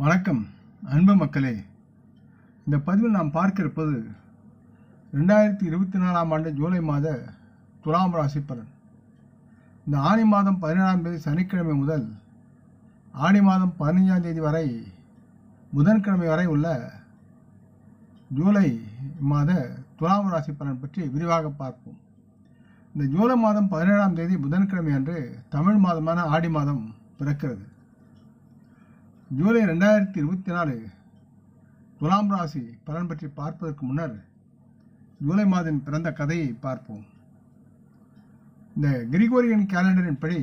வணக்கம் அன்பு மக்களே. இந்த பதிவில் நாம் பார்க்க இருப்பது 2024ஆம் ஆண்டு ஜூலை மாத துலாம் ராசி பலன். இந்த ஆனி மாதம் 17ஆம் தேதி சனிக்கிழமை முதல் ஆனி மாதம் 15ஆம் தேதி வரை புதன்கிழமை வரை உள்ள ஜூலை மாத துலாம் ராசி பலன் பற்றி விரிவாக பார்ப்போம். இந்த ஜூலை மாதம் 17ஆம் தேதி புதன்கிழமை அன்று தமிழ் மாதமான ஆடி மாதம் பிறக்கிறது. ஜூலை 2024 துலாம் ராசி பலன் பற்றி பார்ப்பதற்கு முன்னர் ஜூலை மாதம் பிறந்த கதையை பார்ப்போம். இந்த கிரிகோரியன் கேலண்டரின் படி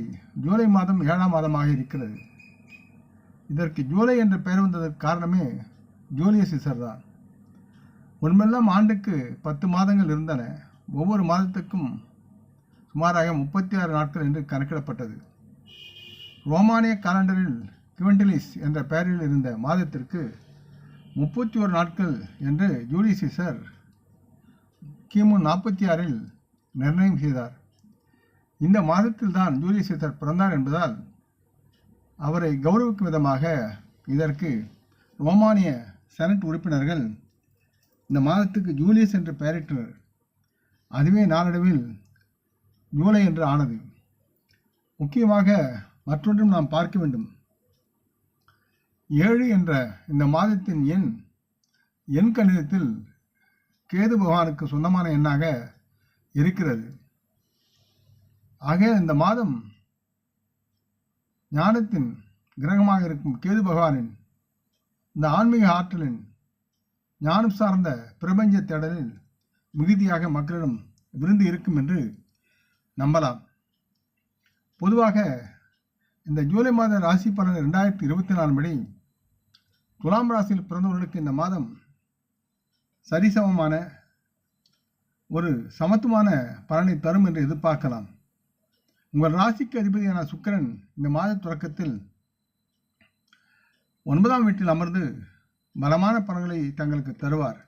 ஜூலை மாதம் 7ஆம் மாதமாக இருக்கிறது. இதற்கு ஜூலை என்ற பெயர் வந்ததற்கு காரணமே ஜூலியஸ் சீசர் தான். முன்பெல்லாம் ஆண்டுக்கு 10 மாதங்கள் இருந்தன. ஒவ்வொரு மாதத்துக்கும் சுமாராக 36 நாட்கள் என்று கணக்கிடப்பட்டது. ரோமானிய காலண்டரில் குவெண்டிலிஸ் என்ற பெயரில் இருந்த மாதத்திற்கு 31 நாட்கள் என்று ஜூலியஸ் சீசர் கிமு 46இல் நிர்ணயம் செய்தார். இந்த மாதத்தில் தான் ஜூலியஸ் சீசர் பிறந்தார் என்பதால் அவரை கௌரவிக்கும் விதமாக இதற்கு ரோமானிய செனட் உறுப்பினர்கள் இந்த மாதத்துக்கு ஜூலியஸ் என்று பெயரிட்டனர். அதுவே நாளடைவில் ஜூலை என்று ஆனது. முக்கியமாக மற்றொன்றும் நாம் பார்க்க வேண்டும். 7 என்ற இந்த மாதத்தின் எண் கணிதத்தில் கேது பகவானுக்கு சொந்தமான எண்ணாக இருக்கிறது. ஆக இந்த மாதம் ஞானத்தின் கிரகமாக இருக்கும் கேது பகவானின் இந்த ஆன்மீக ஆற்றலின் ஞானம் சார்ந்த பிரபஞ்ச தேடலில் மிகுதியாக மக்களிடம் விருந்து இருக்கும் என்று நம்பலாம். பொதுவாக இந்த ஜூலை மாத ராசி பலன் 2024 படி துலாம் ராசியில் பிறந்தவர்களுக்கு இந்த மாதம் சரிசமமான ஒரு சமத்துவமான பலனை தரும் என்று எதிர்பார்க்கலாம். உங்கள் ராசிக்கு அதிபதியான சுக்கிரன் இந்த மாத தொடக்கத்தில் 9ஆம் வீட்டில் அமர்ந்து பலமான பலன்களை தங்களுக்கு தருவார்.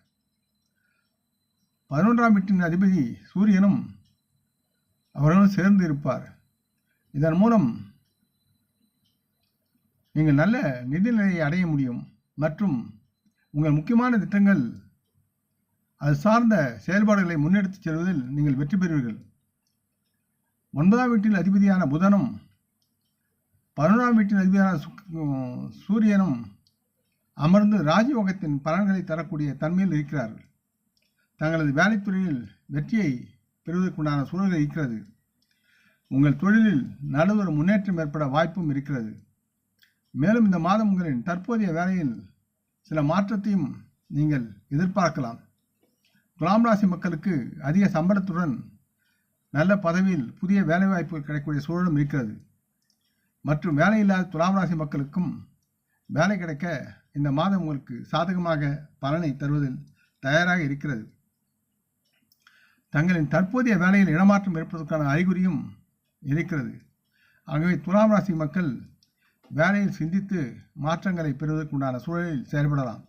11ஆம் வீட்டின் அதிபதி சூரியனும் அவர்களும் சேர்ந்து இருப்பார். இதன் மூலம் நீங்கள் நல்ல நிதிநிலையை அடைய முடியும் மற்றும் உங்கள் முக்கியமான திட்டங்கள் அது சார்ந்த செயல்பாடுகளை முன்னெடுத்துச் செல்வதில் நீங்கள் வெற்றி பெறுவீர்கள். 9ஆம் வீட்டில் அதிபதியான புதனும் 11ஆம் வீட்டின் அதிபதியான சூரியனும் அமர்ந்து ராஜயோகத்தின் பலன்களை தரக்கூடிய தன்மையில் இருக்கிறார்கள். தங்களது வேலைத்துறையில் வெற்றியை பெறுவதற்குண்டான சூழல்கள் இருக்கிறது. உங்கள் தொழிலில் நல்ல ஒரு முன்னேற்றம் ஏற்பட வாய்ப்பும் இருக்கிறது. மேலும் இந்த மாதம் உங்களின் தற்போதைய வேலையில் சில மாற்றத்தையும் நீங்கள் எதிர்பார்க்கலாம். துலாம் ராசி மக்களுக்கு அதிக சம்பளத்துடன் நல்ல பதவியில் புதிய வேலைவாய்ப்புகள் கிடைக்கக்கூடிய சூழலும் இருக்கிறது. மற்றும் வேலையில்லாத துலாம் ராசி மக்களுக்கும் வேலை கிடைக்க இந்த மாதம் உங்களுக்கு சாதகமாக பலனை தருவதில் தயாராக இருக்கிறது. தங்களின் தற்போதைய வேலையில் இடமாற்றம் ஏற்பதற்கான அறிகுறியும் இருக்கிறது. ஆகவே துலாம் ராசி மக்கள் வேலையில் சிந்தித்து மாற்றங்களை பெறுவதற்குண்டான சூழலில் செயல்படலாம்.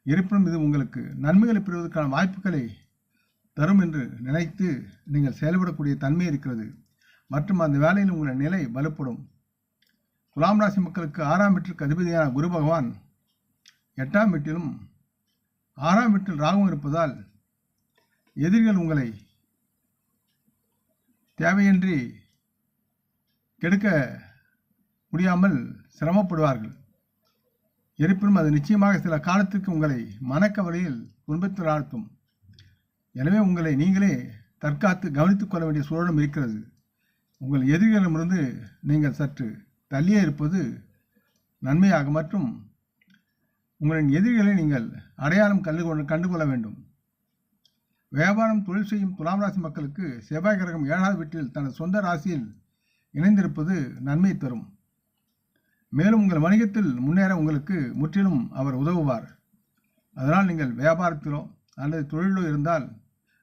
இருப்பினும் இது உங்களுக்கு நன்மைகளை பெறுவதற்கான வாய்ப்புகளை தரும் என்று நினைத்து நீங்கள் செயல்படக்கூடிய தன்மை இருக்கிறது. மற்றும் அந்த வேலையில் உங்கள் நிலை வலுப்படும். துலாம் ராசி மக்களுக்கு 6ஆம் வீட்டிற்கு அதிபதியான குரு பகவான் 8ஆம் வீட்டிலும் 6ஆம் வீட்டில் ராகுவும் இருப்பதால் எதிரிகள் உங்களை தேவையின்றி கெடுக்க முடியாமல் சிரமப்படுவார்கள். இருப்பினும் அது நிச்சயமாக சில காலத்திற்கு உங்களை மனக்கவலையில் துன்பத்தில் ஆழ்த்தும். எனவே உங்களை நீங்களே தற்காத்து கவனித்துக் கொள்ள வேண்டிய சூழலும் இருக்கிறது. உங்கள் எதிரிகளிடமிருந்து நீங்கள் சற்று தள்ளியே இருப்பது நன்மையாக மற்றும் உங்களின் எதிரிகளை நீங்கள் அடையாளம் கண்டுகொள்ள வேண்டும். வியாபாரம் தொழில் செய்யும் துலாம் ராசி மக்களுக்கு செவ்வாய் கிரகம் 7ஆவது வீட்டில் தனது சொந்த ராசியில் இணைந்திருப்பது நன்மை தரும். மேலும் உங்கள் வணிகத்தில் முன்னேற உங்களுக்கு முற்றிலும் அவர் உதவுவார். அதனால் நீங்கள் வியாபாரத்திலோ அல்லது தொழிலோ இருந்தால்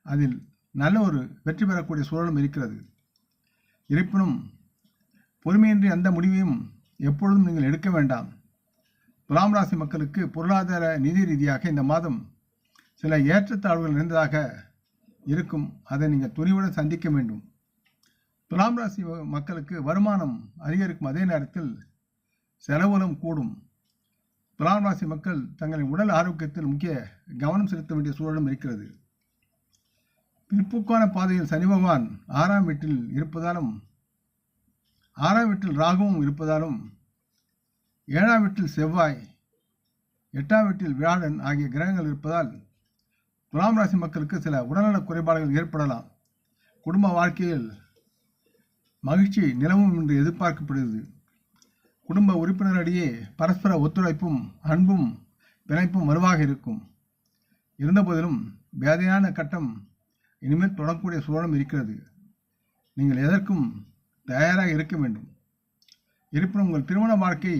அதில் நல்ல ஒரு வெற்றி பெறக்கூடிய சூழலும் இருக்கிறது. இருப்பினும் பொறுமையின்றி அந்த முடிவையும் எப்பொழுதும் நீங்கள் எடுக்க வேண்டாம். துலாம் ராசி மக்களுக்கு பொருளாதார நிதி ரீதியாக இந்த மாதம் சில ஏற்றத்தாழ்வுகள் நிறைந்ததாக இருக்கும். அதை நீங்கள் துணிவுடன் சந்திக்க வேண்டும். துலாம் ராசி மக்களுக்கு வருமானம் அதிகரிக்கும் அதே நேரத்தில் செலவுகளும் கூடும். துலாம் ராசி மக்கள் தங்களின் உடல் ஆரோக்கியத்தில் முக்கிய கவனம் செலுத்த வேண்டிய சூழலும் இருக்கிறது. பிற்போக்கான பாதையில் சனி பகவான் 6ஆம் வீட்டில் இருப்பதாலும் 6ஆம் வீட்டில் ராகுவும் இருப்பதாலும் 7ஆம் வீட்டில் செவ்வாய் 8ஆம் வீட்டில் வியாழன் ஆகிய கிரகங்கள் இருப்பதால் துலாம் ராசி மக்களுக்கு சில உடல்நலக் குறைபாடுகள் ஏற்படலாம். குடும்ப வாழ்க்கையில் மகிழ்ச்சி நிலவும் என்று எதிர்பார்க்கப்படுகிறது. குடும்ப உறுப்பினரிடையே பரஸ்பர ஒத்துழைப்பும் அன்பும் பிணைப்பும் வலுவாக இருக்கும். இருந்தபோதிலும் வேதனையான கட்டம் இனிமேல் தொடரக்கூடிய சூழலும் இருக்கிறது. நீங்கள் எதற்கும் தயாராக இருக்க வேண்டும். இருப்பினும் உங்கள் திருமண வாழ்க்கை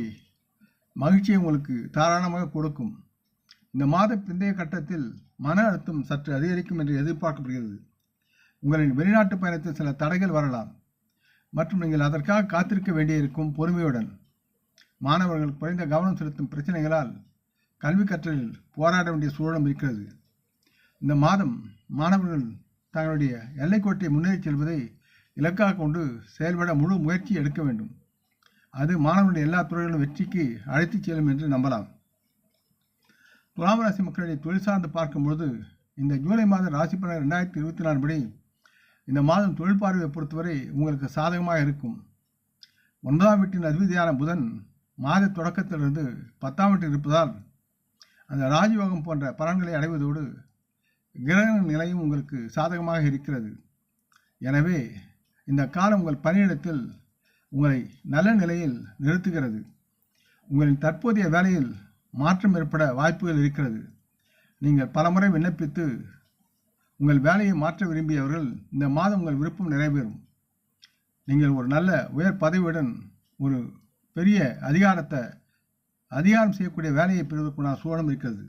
மகிழ்ச்சியை உங்களுக்கு தாராளமாக கொடுக்கும். இந்த மாத பிந்தைய கட்டத்தில் மன அழுத்தம் சற்று அதிகரிக்கும் என்று எதிர்பார்க்கப்படுகிறது. உங்களின் வெளிநாட்டு பயணத்தில் சில தடைகள் வரலாம் மற்றும் நீங்கள் அதற்காக காத்திருக்க வேண்டியிருக்கும். பொறுமையுடன் மாணவர்கள் குறைந்த கவனம் செலுத்தும் பிரச்சனைகளால் கல்வி கற்றலில் போராட வேண்டிய சூழலும் இருக்கிறது. இந்த மாதம் மாணவர்கள் தங்களுடைய எல்லைக்கோட்டை முன்னேறி செல்வதை இலக்காக கொண்டு செயல்பட முழு முயற்சி எடுக்க வேண்டும். அது மாணவர்களுடைய எல்லா துறைகளிலும் வெற்றிக்கு அழைத்துச் செல்லும் என்று நம்பலாம். துலாம் ராசி மக்களுடைய தொழில் சார்ந்து பார்க்கும்பொழுது இந்த ஜூலை மாத ராசி பலன் 2024 படி இந்த மாதம் தொழில் பார்வையை பொறுத்தவரை உங்களுக்கு சாதகமாக இருக்கும். 9ஆம் வீட்டின் அதிபதியான புதன் மாத தொடக்கத்திலிருந்து 10ஆம் வீட்டில் இருப்பதால் அந்த ராஜயோகம் போன்ற பலன்களை அடைவதோடு கிரக நிலையும் உங்களுக்கு சாதகமாக இருக்கிறது. எனவே இந்த காலம் உங்கள் பணியிடத்தில் உங்களை நல்ல நிலையில் நிறுத்துகிறது. உங்களின் தற்போதைய வேலையில் மாற்றம் ஏற்பட வாய்ப்புகள் இருக்கிறது. நீங்கள் பலமுறை விண்ணப்பித்து உங்கள் வேலையை மாற்ற விரும்பியவர்கள் இந்த மாதம் உங்கள் விருப்பம் நிறைவேறும். நீங்கள் ஒரு நல்ல உயர் பதவியுடன் ஒரு பெரிய அதிகாரம் செய்யக்கூடிய வேலையை பெறுவதற்கான சூழலும் இருக்கிறது.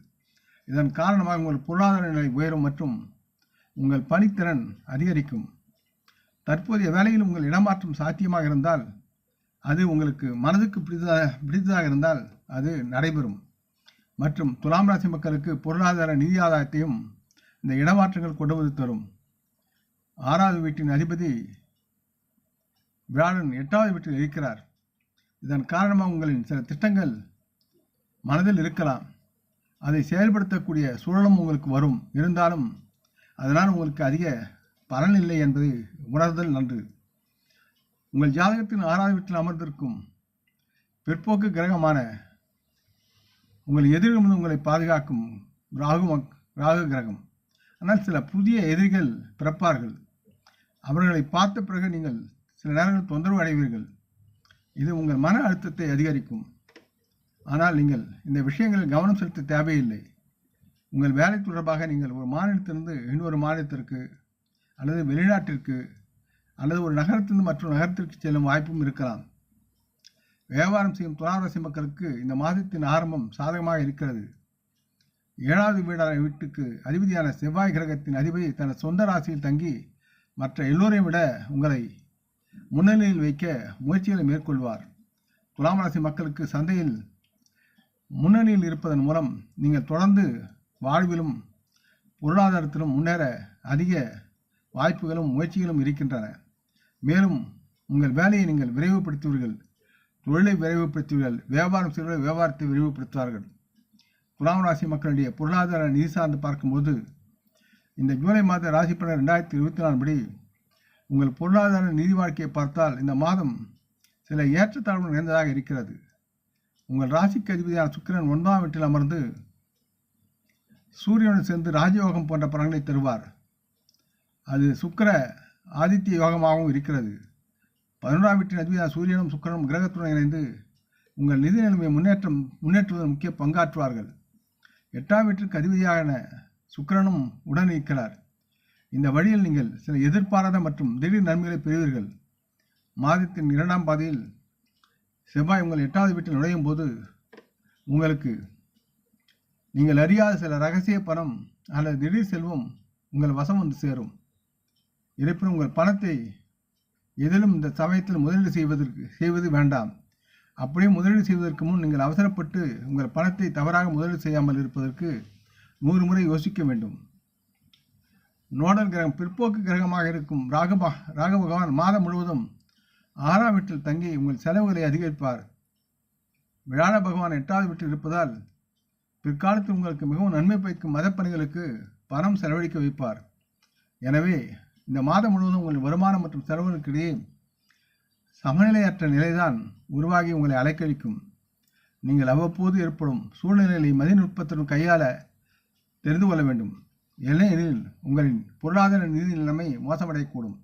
இதன் காரணமாக உங்கள் பொருளாதார நிலை உயரும் மற்றும் உங்கள் பணித்திறன் அதிகரிக்கும். தற்போதைய வேலையில் உங்கள் இடமாற்றம் சாத்தியமாக இருந்தால் அது உங்களுக்கு மனதுக்கு பிடித்ததாக இருந்தால் அது நடைபெறும். மற்றும் துலாம் ராசி மக்களுக்கு பொருளாதார நிதி ஆதாயத்தையும் இந்த இடமாற்றங்கள் கொண்டு வந்து தரும். 6வது வீட்டின் அதிபதி வியாழன் 8வது வீட்டில் இருக்கிறார். இதன் காரணமாக உங்களின் சில திட்டங்கள் மனதில் இருக்கலாம். அதை செயல்படுத்தக்கூடிய சூழலும் உங்களுக்கு வரும். இருந்தாலும் அதனால் உங்களுக்கு அதிக பலன் இல்லை என்பதை உணர்தல் நன்று. உங்கள் ஜாதகத்தின் 6வது வீட்டில் அமர்ந்திருக்கும் பிற்போக்கு கிரகமான உங்கள் எதிரிலிருந்து உங்களை பாதுகாக்கும் ராகு கிரகம். ஆனால் சில புதிய எதிரிகள் பிறப்பார்கள். அவர்களை பார்த்த பிறகு நீங்கள் சில நேரங்கள் தொந்தரவு அடைவீர்கள். இது உங்கள் மன அழுத்தத்தை அதிகரிக்கும். ஆனால் நீங்கள் இந்த விஷயங்களில் கவனம் செலுத்த தேவையில்லை. உங்கள் வேலை தொடர்பாக நீங்கள் ஒரு மாநிலத்திலிருந்து இன்னொரு மாநிலத்திற்கு அல்லது வெளிநாட்டிற்கு அல்லது ஒரு நகரத்திலிருந்து மற்றொரு நகரத்திற்கு செல்லும் வாய்ப்பும் இருக்கலாம். வியாபாரம் செய்யும் துலாம் ராசி மக்களுக்கு இந்த மாதத்தின் ஆரம்பம் சாதகமாக இருக்கிறது. 7வது வீட்டுக்கு அதிபதியான செவ்வாய் கிரகத்தின் அதிபதி தனது சொந்த ராசியில் தங்கி மற்ற எல்லோரையும் விட உங்களை முன்னிலையில் வைக்க முயற்சிகளை மேற்கொள்வார். துலாம் ராசி மக்களுக்கு சந்தையில் முன்னணியில் இருப்பதன் மூலம் நீங்கள் தொடர்ந்து வாழ்விலும் பொருளாதாரத்திலும் முன்னேற அதிக வாய்ப்புகளும் முயற்சிகளும் இருக்கின்றன. மேலும் உங்கள் வேலையை நீங்கள் விரைவுபடுத்துவீர்கள், தொழிலை விரைவுபடுத்துவீர்கள், வியாபாரம் செய்வர்கள் வியாபாரத்தை விரைவுபடுத்துவார்கள். துலாம் ராசி மக்களுடைய பொருளாதார நிதி சார்ந்து பார்க்கும்போது இந்த ஜூலை மாத ராசி பலன் 2024 படி உங்கள் பொருளாதார நிதி வாழ்க்கையை பார்த்தால் இந்த மாதம் சில ஏற்றத்தாழ்வு நிறைந்ததாக இருக்கிறது. உங்கள் ராசிக்கு அதிபதியான சுக்கிரன் 9ஆம் வீட்டில் அமர்ந்து சூரியனுடன் சேர்ந்து ராஜயோகம் போன்ற பலன்களை தருவார். அது சுக்கிர ஆதித்ய யோகமாகவும் இருக்கிறது. 11ஆம் வீட்டின் அதிபதியான சூரியனும் சுக்கிரனும் கிரகத்துடன் இணைந்து உங்கள் நிதி நிலைமையை முன்னேற்றுவதில் முக்கிய பங்காற்றுவார்கள். 8ஆம் வீட்டிற்கு அதிபதியான சுக்கிரனும் உடன் இருக்கிறார். இந்த வழியில் நீங்கள் சில எதிர்பாராத மற்றும் திடீர் நன்மைகளை பெறுவீர்கள். மாதத்தின் 2ஆம் பாதையில் செவ்வாய் உங்கள் 8வது வீட்டில் நுழையும் போது உங்களுக்கு நீங்கள் அறியாத சில ரகசிய பணம் அல்லது திடீர் செல்வம் உங்கள் வசம் வந்து சேரும். இருப்பினும் உங்கள் பணத்தை எதிலும் இந்த சமயத்தில் முதலீடு செய்வது வேண்டாம். அப்படியே முதலீடு செய்வதற்கு முன் நீங்கள் அவசரப்பட்டு உங்கள் பணத்தை தவறாக முதலீடு செய்யாமல் இருப்பதற்கு 100 முறை யோசிக்க வேண்டும். நோடல் கிரகம் பிற்போக்கு கிரகமாக இருக்கும் ராகு பகவான் மாதம் முழுவதும் 6ஆம் வீட்டில் தங்கி உங்கள் செலவுகளை அதிகரிப்பார். வியாழ பகவான் 8வது வீட்டில் இருப்பதால் பிற்காலத்தில் உங்களுக்கு மிகவும் நன்மை பயக்கும் மதப்பணிகளுக்கு பணம் செலவழிக்க வைப்பார். எனவே இந்த மாதம் முழுவதும் உங்கள் வருமானம் மற்றும் செலவுகளுக்கு இடையே சமநிலையற்ற நிலைதான் உருவாகி உங்களை அலைக்கழிக்கும். நீங்கள் அவ்வப்போது ஏற்படும் சூழ்நிலைகளை மதிநுட்பத்துடன் கையாள தெரிந்து கொள்ள வேண்டும். இல்லையெனில் உங்களின் பொருளாதார நிதி நிலைமை மோசமடையக்கூடும்.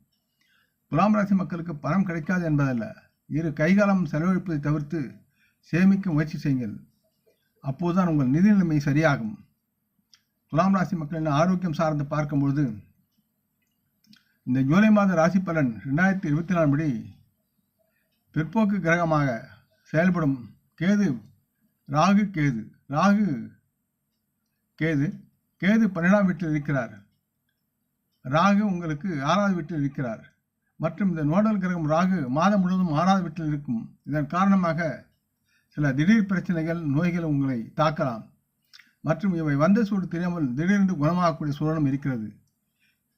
துலாம் ராசி மக்களுக்கு பணம் கிடைக்காது என்பதல்ல, இரு கைகாலம் செலவழிப்பதை தவிர்த்து சேமிக்க முயற்சி செய்யுங்கள். அப்போதுதான் உங்கள் நிதி நிலைமை சரியாகும். துலாம் ராசி மக்களின் ஆரோக்கியம் சார்ந்து பார்க்கும்பொழுது இந்த ஜூலை மாத ராசி பலன் 2024 படி பிற்போக்கு கிரகமாக செயல்படும் கேது கேது 12ஆம் வீட்டில் இருக்கிறார். ராகு உங்களுக்கு 6வது வீட்டில் இருக்கிறார். மற்றும் இந்த நோடல் கிரகம் ராகு மாதம் முழுவதும் 6வது வீட்டில் இருக்கும். இதன் காரணமாக சில திடீர் பிரச்சனைகள், நோய்கள் உங்களை தாக்கலாம். மற்றும் இவை வந்த சூடு தெரியாமல் திடீரென்று குணமாகக்கூடிய சூழலும் இருக்கிறது.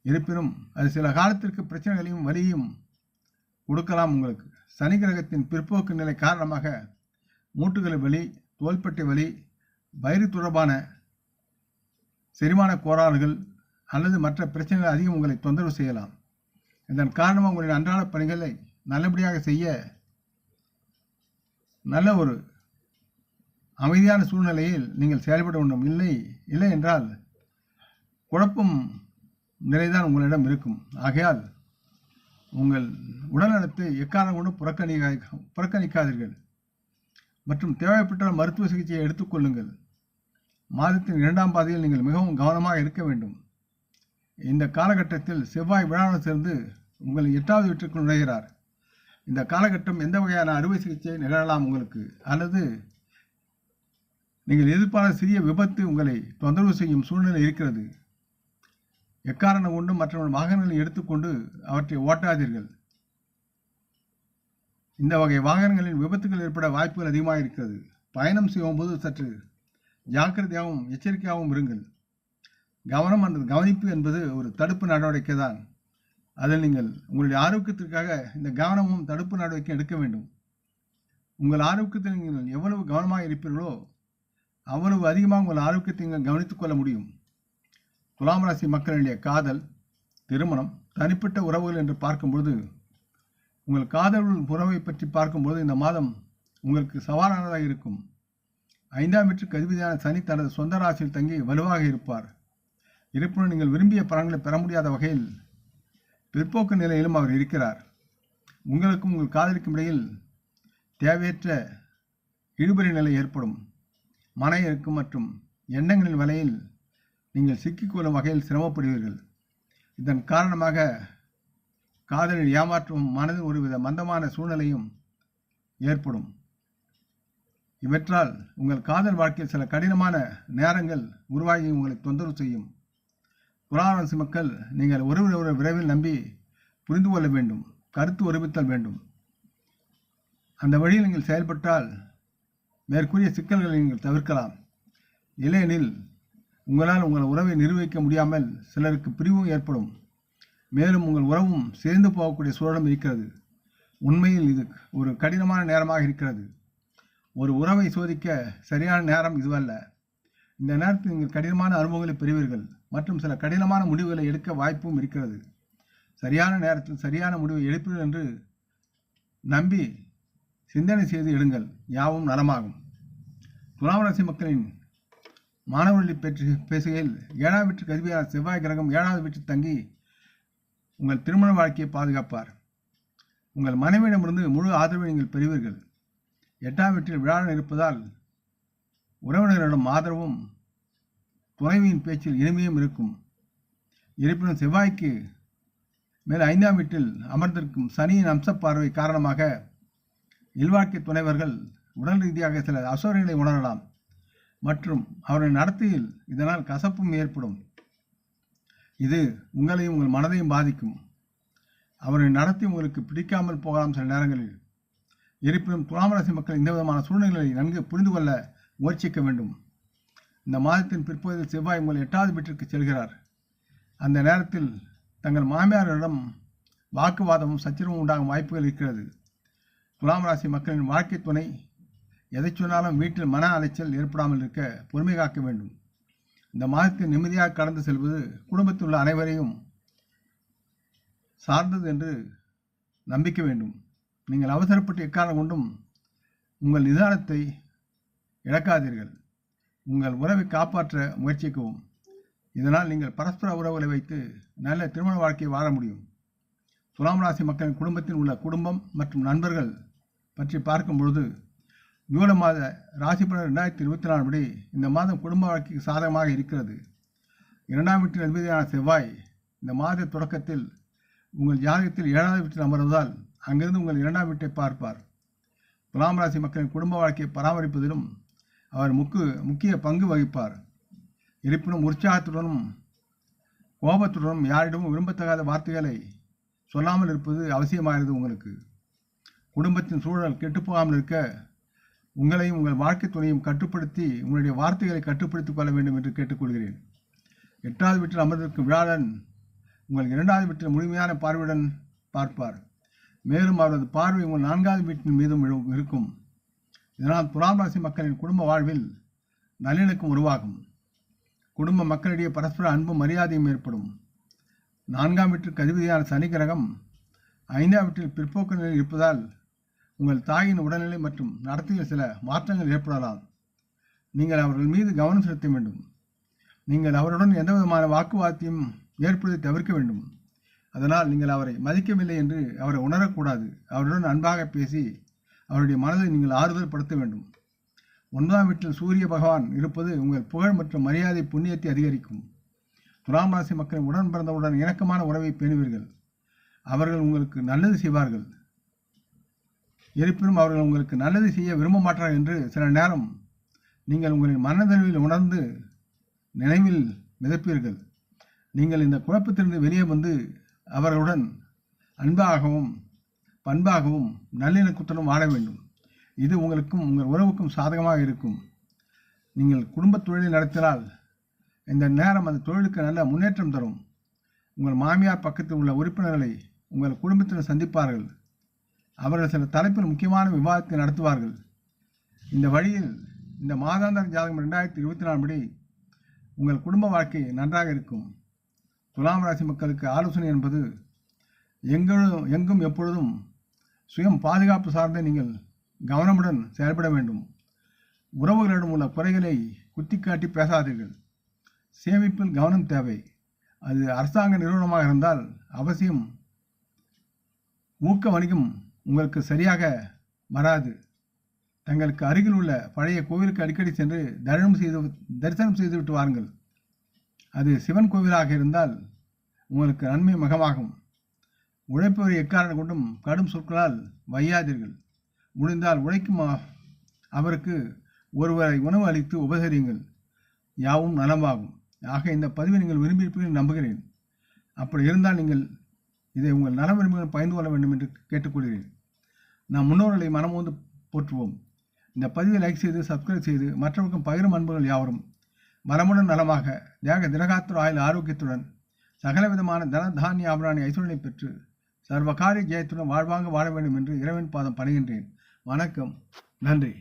இருப்பினும் அது சில காலத்திற்கு பிரச்சனைகளையும் வலியையும் கொடுக்கலாம். உங்களுக்கு சனி கிரகத்தின் பிற்போக்கு நிலை காரணமாக மூட்டுகள் வலி, தோள்பட்டை வலி, வயிறு தொடர்பான செரிமான கோளாறுகள் அல்லது மற்ற பிரச்சனைகள் அதிகம் உங்களை தொந்தரவு செய்யலாம். இதன் காரணமாக உங்களின் அன்றாட பணிகளை நல்லபடியாக செய்ய நல்ல ஒரு அமைதியான சூழ்நிலையில் நீங்கள் செயல்பட வேண்டும். இல்லை என்றால் குழப்பம் நிலைதான் உங்களிடம் இருக்கும். ஆகையால் உங்கள் உடல்நலத்தை எக்காரணம் கொண்டு புறக்கணிக்காதீர்கள். மற்றும் தேவைப்பட்டால் மருத்துவ சிகிச்சையை எடுத்துக்கொள்ளுங்கள். மாதத்தின் 2ஆம் பாதையில் நீங்கள் மிகவும் கவனமாக இருக்க வேண்டும். இந்த காலகட்டத்தில் செவ்வாய் விழாவுடன் சேர்ந்து உங்கள் 8வது வீட்டிற்குள் நுழைகிறார். இந்த காலகட்டம் எந்த வகையான அறுவை சிகிச்சை நிகழலாம் உங்களுக்கு, அல்லது நீங்கள் எதிர்பாராத சிறிய விபத்து உங்களை தொந்தரவு செய்யும் சூழ்நிலை இருக்கிறது. எக்காரணம் கொண்டு மற்றவர்கள் வாகனங்களை எடுத்துக்கொண்டு அவற்றை ஓட்டாதீர்கள். இந்த வகை வாகனங்களில் விபத்துகள் ஏற்பட வாய்ப்புகள் அதிகமாக இருக்கிறது. பயணம் செய்யும் போது சற்று ஜாக்கிரதையாகவும் எச்சரிக்கையாகவும் இருங்கள். கவனம் அல்லது கவனிப்பு என்பது ஒரு தடுப்பு நடவடிக்கை தான். அதில் நீங்கள் உங்களுடைய ஆரோக்கியத்திற்காக இந்த கவனமும் தடுப்பு நடவடிக்கை எடுக்க வேண்டும். உங்கள் ஆரோக்கியத்தில் நீங்கள் எவ்வளவு கவனமாக இருப்பீர்களோ அவ்வளவு அதிகமாக உங்கள் ஆரோக்கியத்தை நீங்கள் கவனித்துக் கொள்ள முடியும். துலாம் ராசி மக்களுடைய காதல், திருமணம், தனிப்பட்ட உறவுகள் என்று பார்க்கும்பொழுது உங்கள் காதல் உறவை பற்றி பார்க்கும்போது இந்த மாதம் உங்களுக்கு சவாலானதாக இருக்கும். 5ஆம் வீட்டுக்கு அதிபதியான சனி தனது சொந்த ராசியில் தங்கி வலுவாக இருப்பார். இருப்பினும் நீங்கள் விரும்பிய பலன்களை பெற முடியாத வகையில் பிற்போக்கு நிலையிலும் அவர் இருக்கிறார். உங்களுக்கும் உங்கள் காதலிக்கும் இடையில் தேவையற்ற இழுபறி நிலை ஏற்படும். மன இறுக்கம் மற்றும் எண்ணங்களின் வலையில் நீங்கள் சிக்கிக்கொள்ளும் வகையில் சிரமப்படுவீர்கள். இதன் காரணமாக காதலில் ஏமாற்றும் மனதில் ஒருவித மந்தமான சூழ்நிலையும் ஏற்படும். இவற்றால் உங்கள் காதல் வாழ்க்கையில் சில கடினமான நேரங்கள் உருவாகி உங்களை தொந்தரவு செய்யும். துலாம் ராசி மக்கள் நீங்கள் ஒருவர் விரைவில் நம்பி புரிந்து கொள்ள வேண்டும், கருத்து ஒருமித்தல் வேண்டும். அந்த வழியில் நீங்கள் செயல்பட்டால் மேற்கூறிய சிக்கல்களை நீங்கள் தவிர்க்கலாம். இல்லையெனில் உங்களால் உங்கள் உறவை நிர்வகிக்க முடியாமல் சிலருக்கு பிரிவும் ஏற்படும். மேலும் உங்கள் உறவும் சேர்ந்து போகக்கூடிய சூழலும் இருக்கிறது. உண்மையில் இது ஒரு கடினமான நேரமாக இருக்கிறது. ஒரு உறவை சோதிக்க சரியான நேரம் இதுவல்ல. இந்த நேரத்தில் நீங்கள் கடினமான அனுபவங்களை பெறுவீர்கள் மற்றும் சில கடினமான முடிவுகளை எடுக்க வாய்ப்பும் இருக்கிறது. சரியான நேரத்தில் சரியான முடிவை எடுப்பீர்கள் என்று நம்பி சிந்தனை செய்து எடுங்கள். யாவும் நலமாகும். துலாம் ராசி மக்களின் மாணவர்களை பற்றி பேசுகையில் 7ஆம் வீட்டுக்கு அதிபதியான செவ்வாய் கிரகம் 7வது வீட்டில் தங்கி உங்கள் திருமண வாழ்க்கையை பாதுகாப்பார். உங்கள் மனைவியிடமிருந்து முழு ஆதரவை நீங்கள் பெறுவீர்கள். 8ஆம் வீட்டில் விழாவுடன் இருப்பதால் உறவினர்களிடம் ஆதரவும் துணைவியின் பேச்சில் இனிமையும் இருக்கும். இருப்பினும் செவ்வாய்க்கு மேல் 5ஆம் வீட்டில் அமர்ந்திருக்கும் சனியின் அம்ச பார்வை காரணமாக இல்வாழ்க்கை துணைவர்கள் உடல் ரீதியாக சில அசௌகரியங்களை உணரலாம் மற்றும் அவரின் நடத்தையில் இதனால் கசப்பும் ஏற்படும். இது உங்களையும் உங்கள் மனதையும் பாதிக்கும். அவரின் நடத்தை உங்களுக்கு பிடிக்காமல் போகலாம் சில நேரங்களில். இருப்பினும் துலாம் ராசி மக்கள் இந்த விதமான சூழ்நிலைகளை நன்கு புரிந்து கொள்ள முயற்சிக்க வேண்டும். இந்த மாதத்தின் பிற்பகுதியில் செவ்வாய் உங்கள் 8வது வீட்டிற்கு செல்கிறார். அந்த நேரத்தில் தங்கள் மாமியாரிடம் வாக்குவாதமும் சச்சரவும் உண்டாகும் வாய்ப்புகள் இருக்கிறது. துலாம் ராசி மக்களின் வாழ்க்கை துணை எதை சொன்னாலும் வீட்டில் மன அலைச்சல் ஏற்படாமல் இருக்க பொறுமை காக்க வேண்டும். இந்த மாதத்தை நிம்மதியாக கடந்து செல்வது குடும்பத்தில் உள்ள அனைவரையும் சார்ந்தது என்று நம்பிக்க வேண்டும். நீங்கள் அவசரப்பட்டு எக்காரணம் கொண்டும் உங்கள் நிதானத்தை இழக்காதீர்கள். உங்கள் உறவை காப்பாற்ற முயற்சிக்கவும். இதனால் நீங்கள் பரஸ்பர உறவுகளை வைத்து நல்ல திருமண வாழ்க்கையை வாழ முடியும். துலாம் ராசி மக்களின் குடும்பத்தில் உள்ள குடும்பம் மற்றும் நண்பர்கள் பற்றி பார்க்கும் பொழுது ஜூலை மாத ராசி பலன் 2024 படி இந்த மாதம் குடும்ப வாழ்க்கைக்கு சாதகமாக இருக்கிறது. 2ஆம் வீட்டில் அதிபதியான செவ்வாய் இந்த மாத தொடக்கத்தில் உங்கள் ஜாதகத்தில் 7வது வீட்டில் அமர்வதால் அங்கிருந்து உங்கள் 2ஆம் வீட்டை பார்ப்பார். துலாம் ராசி மக்களின் குடும்ப வாழ்க்கையை பராமரிப்பதிலும் அவர் முக்கிய பங்கு வகிப்பார். இருப்பினும் உற்சாகத்துடனும் கோபத்துடனும் யாரிடமும் விரும்பத்தகாத வார்த்தைகளை சொல்லாமல் இருப்பது அவசியமாகிறது. உங்களுக்கு குடும்பத்தின் சூழல் கெட்டுப்போகாமல் இருக்க உங்களையும் உங்கள் வாழ்க்கை துணையும் கட்டுப்படுத்தி உங்களுடைய வார்த்தைகளை கட்டுப்படுத்திக் கொள்ள வேண்டும் என்று கேட்டுக்கொள்கிறேன். 8வது வீட்டில் அமர்ந்திருக்கும் வியாழன் உங்கள் 2வது வீட்டில் முழுமையான பார்வையுடன் பார்ப்பார். மேலும் அவரது பார்வை உங்கள் 4வது வீட்டின் மீதும் இருக்கும். இதனால் துலாம் ராசி மக்களின் குடும்ப வாழ்வில் நல்லிணக்கம் உருவாகும். குடும்ப மக்களிடையே பரஸ்பர அன்பும் மரியாதையும் ஏற்படும். 4ஆம் வீட்டிற்கு அதிபதியான சனி கிரகம் 5ஆம் வீட்டில் பிற்போக்கு நிலையில் இருப்பதால் உங்கள் தாயின் உடல்நிலை மற்றும் நடத்தையில் சில மாற்றங்கள் ஏற்படலாம். நீங்கள் அவர்கள் மீது கவனம் செலுத்த வேண்டும். நீங்கள் அவருடன் எந்த விதமான வாக்குவாதத்தையும் ஏற்படுத்தி தவிர்க்க வேண்டும். அதனால் நீங்கள் அவரை மதிக்கவில்லை என்று அவரை உணரக்கூடாது. அவருடன் அன்பாக பேசி அவருடைய மனதை நீங்கள் ஆறுதல் படுத்த வேண்டும். 9ஆம் வீட்டில் சூரிய பகவான் இருப்பது உங்கள் புகழ் மற்றும் மரியாதை புண்ணியத்தை அதிகரிக்கும். துலாம் ராசி மக்கள் உடன் பிறந்தவுடன் இணக்கமான உறவை பேணுவீர்கள். அவர்கள் உங்களுக்கு நல்லது செய்வார்கள். இருப்பினும் அவர்கள் உங்களுக்கு நல்லது செய்ய விரும்ப மாட்டார்கள் என்று சில நேரம் நீங்கள் உங்களின் மனதளவில் உணர்ந்து நினைவில் மிதப்பீர்கள். நீங்கள் இந்த குழப்பத்திலிருந்து வெளியே வந்து அவர்களுடன் அன்பாகவும் பண்பாகவும் நல்லிணக்கத்துடன் வாழ வேண்டும். இது உங்களுக்கும் உங்கள் உறவுக்கும் சாதகமாக இருக்கும். நீங்கள் குடும்ப தொழிலை நடத்தினால் இந்த நேரம் அந்த தொழிலுக்கு நல்ல முன்னேற்றம் தரும். உங்கள் மாமியார் பக்கத்தில் உள்ள உறுப்பினர்களை உங்கள் குடும்பத்தினர் சந்திப்பார்கள். அவர்கள் சில தலைப்பில் முக்கியமான விவாதத்தை நடத்துவார்கள். இந்த வழியில் இந்த மாதாந்திர ஜாதகம் 2024 படி உங்கள் குடும்ப வாழ்க்கை நன்றாக இருக்கும். துலாம் ராசி மக்களுக்கு ஆலோசனை என்பது எங்கும் எப்பொழுதும் சுயம் பாதுகாப்பு சார்ந்த நீங்கள் கவனமுடன் செயல்பட வேண்டும். உறவுகளிடம் உள்ள குறைகளை குத்திக்காட்டி பேசாதீர்கள். சேமிப்பில் கவனம் தேவை. அது அரசாங்க நிறுவனமாக இருந்தால் அவசியம் ஊக்க வணிகம் உங்களுக்கு சரியாக வராது. தங்களுக்கு அருகில் உள்ள பழைய கோவிலுக்கு அடிக்கடி சென்று தரிசனம் செய்துவிட்டு வாருங்கள். அது சிவன் கோவிலாக இருந்தால் உங்களுக்கு நன்மை மிகமாகும். உழைப்பவரை எக்காரணம் கொண்டும் கடும் சொற்களால் வையாதீர்கள். முடிந்தால் உழைக்கும் அவருக்கு ஒருவரை உணவு அளித்து உபசரியுங்கள். யாவும் நலமாகும். ஆக இந்த பதிவை நீங்கள் விரும்பியிருப்பீர்கள் நம்புகிறேன். அப்படி இருந்தால் நீங்கள் இதை உங்கள் நல விரும்பிகள் பயந்து கொள்ள வேண்டும் என்று கேட்டுக்கொள்கிறேன். நாம் முன்னோர்களை மனமோந்து போற்றுவோம். இந்த பதிவை லைக் செய்து சப்ஸ்கிரைப் செய்து மற்றவருக்கும் பகிரும் அன்புகள் யாவரும் வளமுடன் நலமாக தினகாத்திர ஆயுள் ஆரோக்கியத்துடன் சகலவிதமான தன தானிய ஆபராணி ஐஸ்வரனை பெற்று சர்வகாரிய ஜெயத்துடன் வாழ்வாங்க வாழ வேண்டும் என்று இறைவன் பாதம் பணிகின்றேன். வணக்கம். நன்றி.